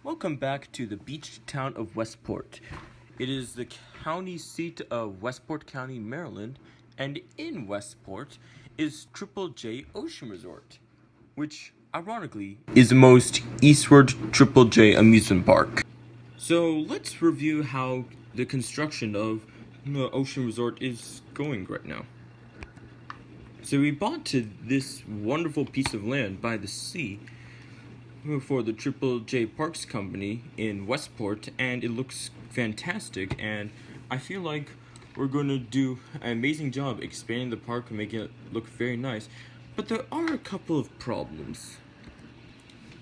Welcome back to the beach town of Westport. It is the county seat of Westport County, Maryland, and in Westport is Triple J Ocean Resort, which, ironically, is the most eastward Triple J amusement park. So let's review how the construction of the Ocean Resort is going right now. So we bought this wonderful piece of land by the sea for the Triple J Parks Company in Westport, and it looks fantastic, and I feel like we're going to do an amazing job expanding the park and making it look very nice. But there are a couple of problems.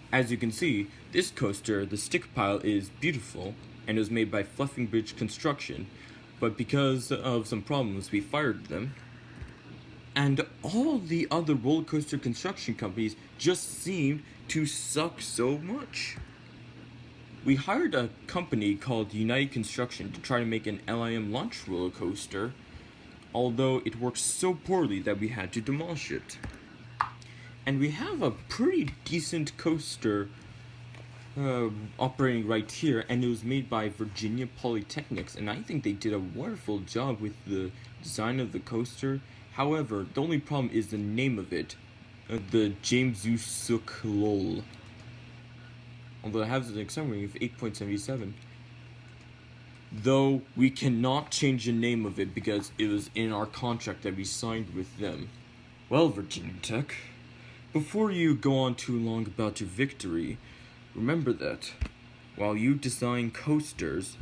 As you can see, this coaster, the stick pile, is beautiful and it was made by Fluffing Bridge Construction, but because of some problems we fired them. And all the other roller coaster construction companies just seemed to suck so much. We hired a company called United Construction to try to make an LIM launch roller coaster, although it worked so poorly that we had to demolish it. And we have a pretty decent coaster operating right here, and it was made by Virginia Polytechnics, and I think they did a wonderful job with the design of the coaster. However, the only problem is the name of it, the James U. Sook LOL. Although it has an exam rating of 8.77. Though we cannot change the name of it because it was in our contract that we signed with them. Well, Virginia Tech, before you go on too long about your victory, remember that while you design coasters,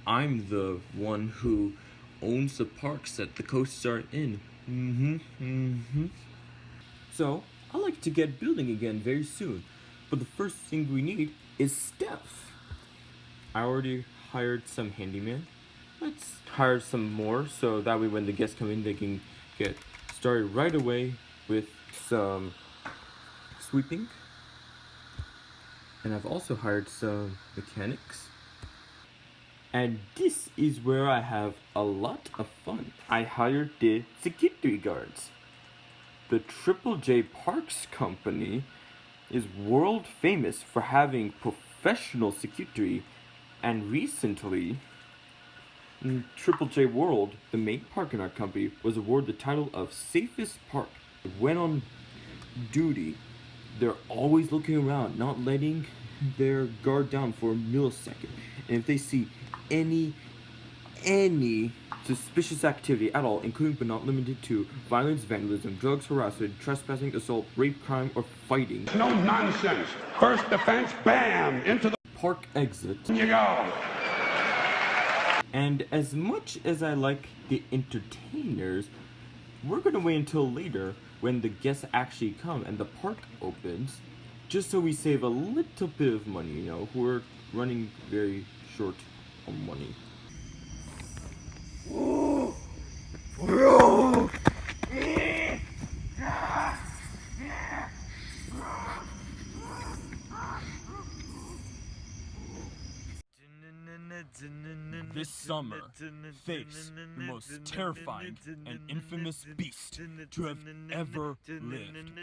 I'm the one who owns the parks that the coasters are in. So, I'd like to get building again very soon, but the first thing we need is staff. I already hired some handyman. Let's hire some more so that way when the guests come in they can get started right away with some sweeping. And I've also hired some mechanics. And this is where I have a lot of fun. I hired the security guards. The Triple J Parks Company is world famous for having professional security, and recently, Triple J World, the main park in our company, was awarded the title of safest park. When on duty, they're always looking around, not letting their guard down for a millisecond. And if they see any suspicious activity at all, including but not limited to violence, vandalism, drugs, harassment, trespassing, assault, rape, crime, or fighting. No nonsense. First defense, bam, into the park exit. You go. And as much as I like the entertainers, we're gonna wait until later when the guests actually come and the park opens, just so we save a little bit of money, you know. We're running very short on money. This summer, face the most terrifying and infamous beast to have ever lived.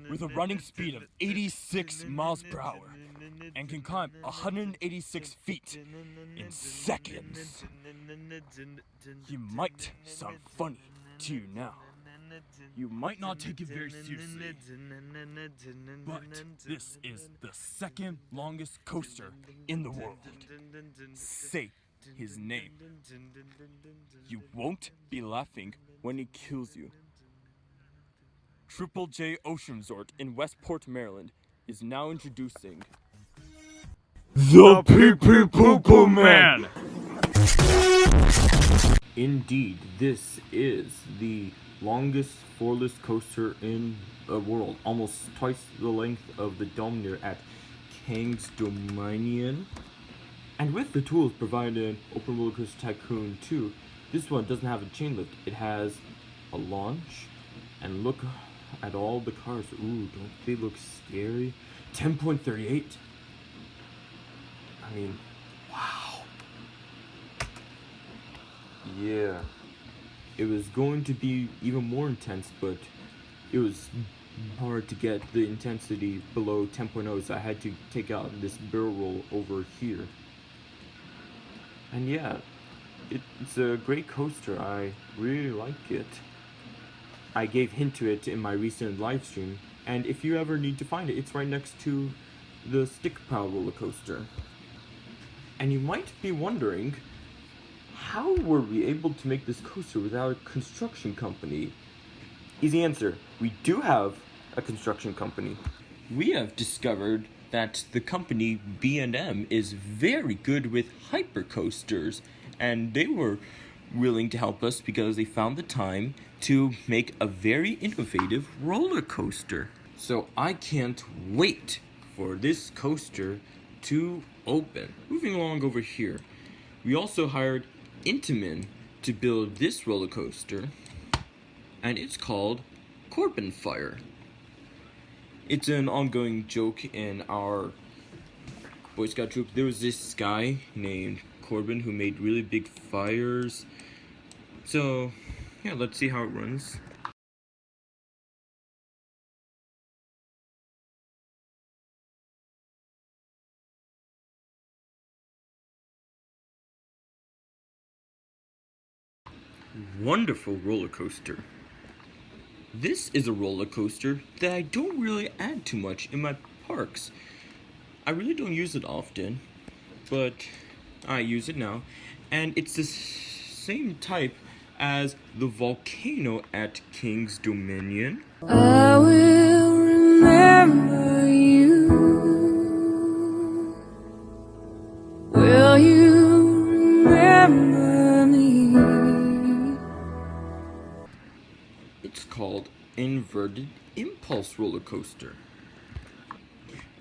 With a running speed of 86 miles per hour and can climb 186 feet in seconds. He might sound funny to you now. You might not take it very seriously, but this is the second longest coaster in the world. Say his name. You won't be laughing when he kills you. Triple J Ocean Resort in Westport, Maryland is now introducing the Pee-Pee-Poo-Poo Man! Indeed, this is the longest floorless coaster in the world, almost twice the length of the Dominator at Kang's Dominion. And with the tools provided in Open Roller Coaster Tycoon 2, this one doesn't have a chain lift. It has a launch, and look at all the cars. Ooh, don't they look scary? 10.38. I mean, wow. Yeah. It was going to be even more intense, but it was hard to get the intensity below 10.0, so I had to take out this barrel roll over here. And yeah, it's a great coaster. I really like it. I gave hint to it in my recent live stream, and if you ever need to find it, it's right next to the stick pile roller coaster. And you might be wondering, how were we able to make this coaster without a construction company? Easy answer, we do have a construction company. We have discovered that the company B&M is very good with hypercoasters, and they were willing to help us because they found the time to make a very innovative roller coaster. So I can't wait for this coaster to open. Moving along over here, we also hired Intamin to build this roller coaster, and it's called Corbin Fire. It's an ongoing joke in our Boy Scout troop. There was this guy named Corbin who made really big fires. So, yeah, let's see how it runs. Wonderful roller coaster. This is a roller coaster that I don't really add too much in my parks. I really don't use it often, but I use it now. And it's the same type as the volcano at King's Dominion. I will remember you. Will you remember me? It's called Inverted Impulse Roller Coaster.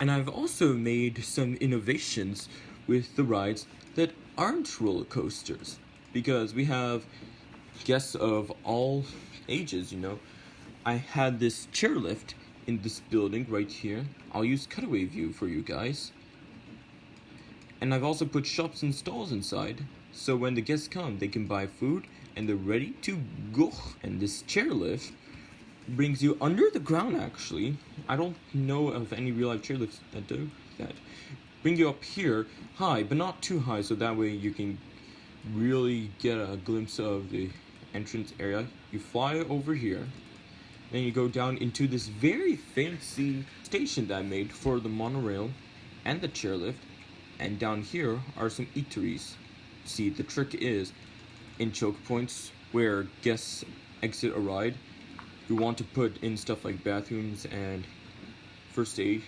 And I've also made some innovations with the rides that aren't roller coasters, because we have guests of all ages, you know. I had this chairlift in this building right here. I'll use cutaway view for you guys. And I've also put shops and stalls inside, so when the guests come, they can buy food and they're ready to go. And this chairlift brings you under the ground, actually. I don't know of any real-life chairlifts that do that. Bring you up here high, but not too high, so that way you can really get a glimpse of the entrance area. You fly over here, then you go down into this very fancy station that I made for the monorail and the chairlift, and down here are some eateries. See, the trick is, in choke points where guests exit a ride, you want to put in stuff like bathrooms and first aid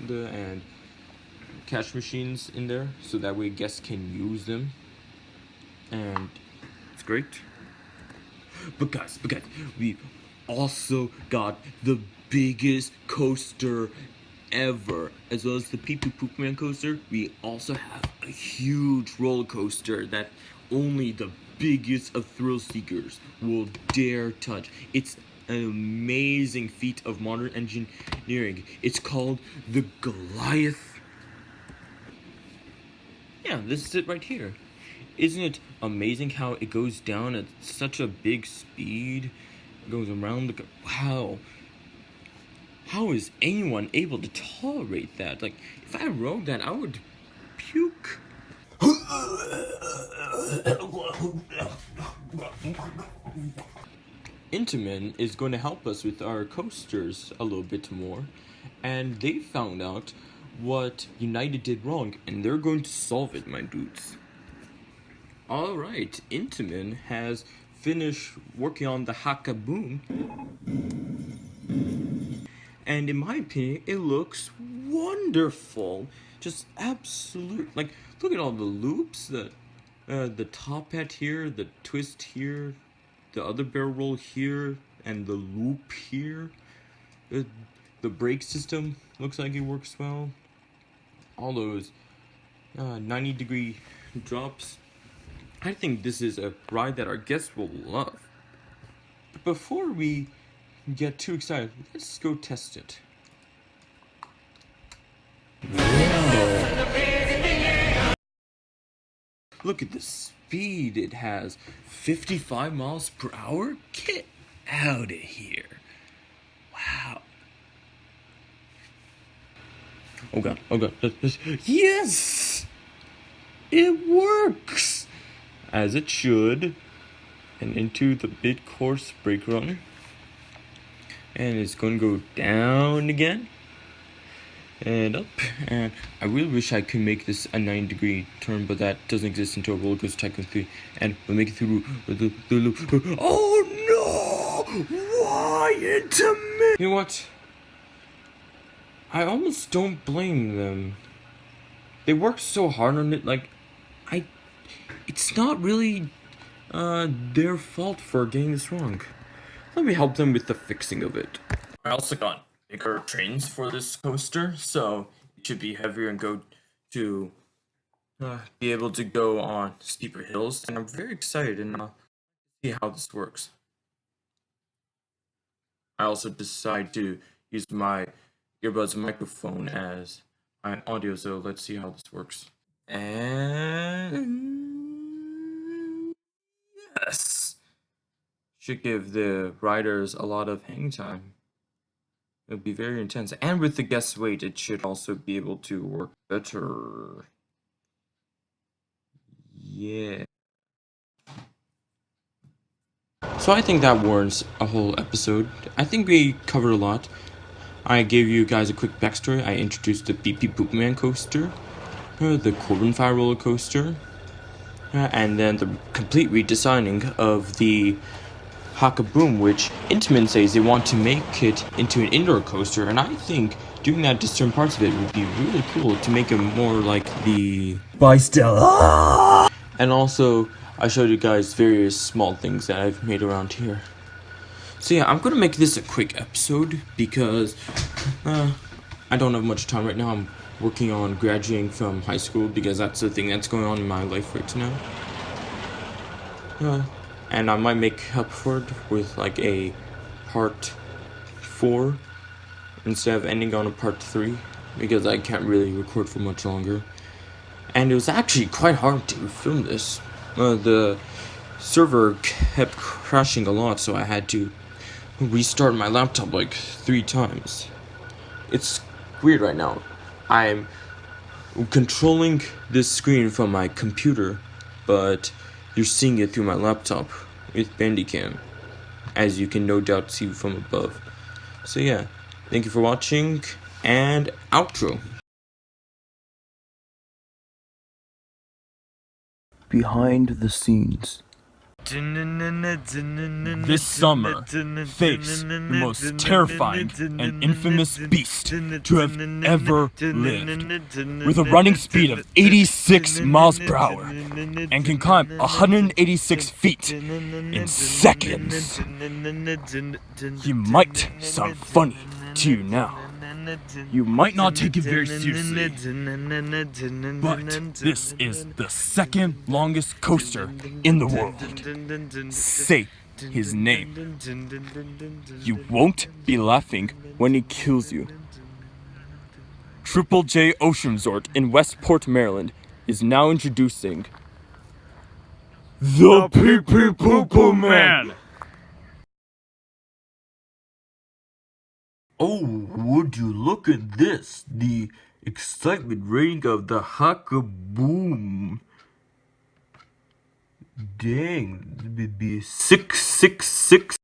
and cash machines in there, so that way guests can use them, and it's great. But guys, we also got the biggest coaster ever, as well as the Pee Poo Poop Man coaster. We also have a huge roller coaster that only the biggest of thrill seekers will dare touch. It's an amazing feat of modern engineering. It's called the Goliath. Yeah, this is it right here. Isn't it amazing how it goes down at such a big speed? It goes around the... Wow. How is anyone able to tolerate that? Like, if I rode that, I would puke. Intamin is going to help us with our coasters a little bit more, and they found out what United did wrong, and they're going to solve it, my dudes. Alright, Intamin has finished working on the Hakaboom, and in my opinion, it looks wonderful. Just absolute, like, look at all the loops, the top hat here, the twist here, the other barrel roll here, and the loop here. The brake system looks like it works well. All those 90-degree drops. I think this is a ride that our guests will love. But before we get too excited, let's go test it. Look at the speed it has. 55 miles per hour? Get out of here. Wow. Oh god, oh god. Yes! It works! As it should. And into the mid-course brake run. And it's going to go down again. And up. And I really wish I could make this a 90-degree turn, but that doesn't exist until Roller Coaster Tycoon 3. And we'll make it through the loop. Oh no! Why into me? You know what? I almost don't blame them. They worked so hard on it, like, it's not really their fault for getting this wrong. Let me help them with the fixing of it. I also got bigger trains for this coaster, so it should be heavier and go to be able to go on steeper hills. And I'm very excited and see how this works. I also decided to use my earbuds microphone as my audio, so let's see how this works. And yes, should give the riders a lot of hang time. It'll be very intense, and with the guest weight, it should also be able to work better. Yeah. So I think that warrants a whole episode. I think we covered a lot. I gave you guys a quick backstory. I introduced the Beep Beep Boop Man coaster, the Corbin Fire roller coaster, and then the complete redesigning of the Haka-Boom, which Intamin says they want to make it into an indoor coaster, and I think doing that to certain parts of it would be really cool to make it more like the Stella. And also, I showed you guys various small things that I've made around here. So yeah, I'm gonna make this a quick episode because I don't have much time right now. I'm working on graduating from high school because that's the thing that's going on in my life right now. And I might make up for it with like a part 4 instead of ending on a part 3 because I can't really record for much longer. And it was actually quite hard to film this. The server kept crashing a lot, so I had to restart my laptop like 3 times. It's weird right now. I'm controlling this screen from my computer, but you're seeing it through my laptop with Bandicam, as you can no doubt see from above. So yeah, thank you for watching, and outro. Behind the scenes. This summer, face the most terrifying and infamous beast to have ever lived. With a running speed of 86 miles per hour and can climb 186 feet in seconds. He might sound funny to you now. You might not take it very seriously, but this is the second longest coaster in the world. Say his name. You won't be laughing when he kills you. Triple J Ocean Resort in Westport, Maryland is now introducing the Pee Pee Poo Poo Man. Oh, would you look at this? The excitement rating of the Haka-Boom. Dang, this would be 666.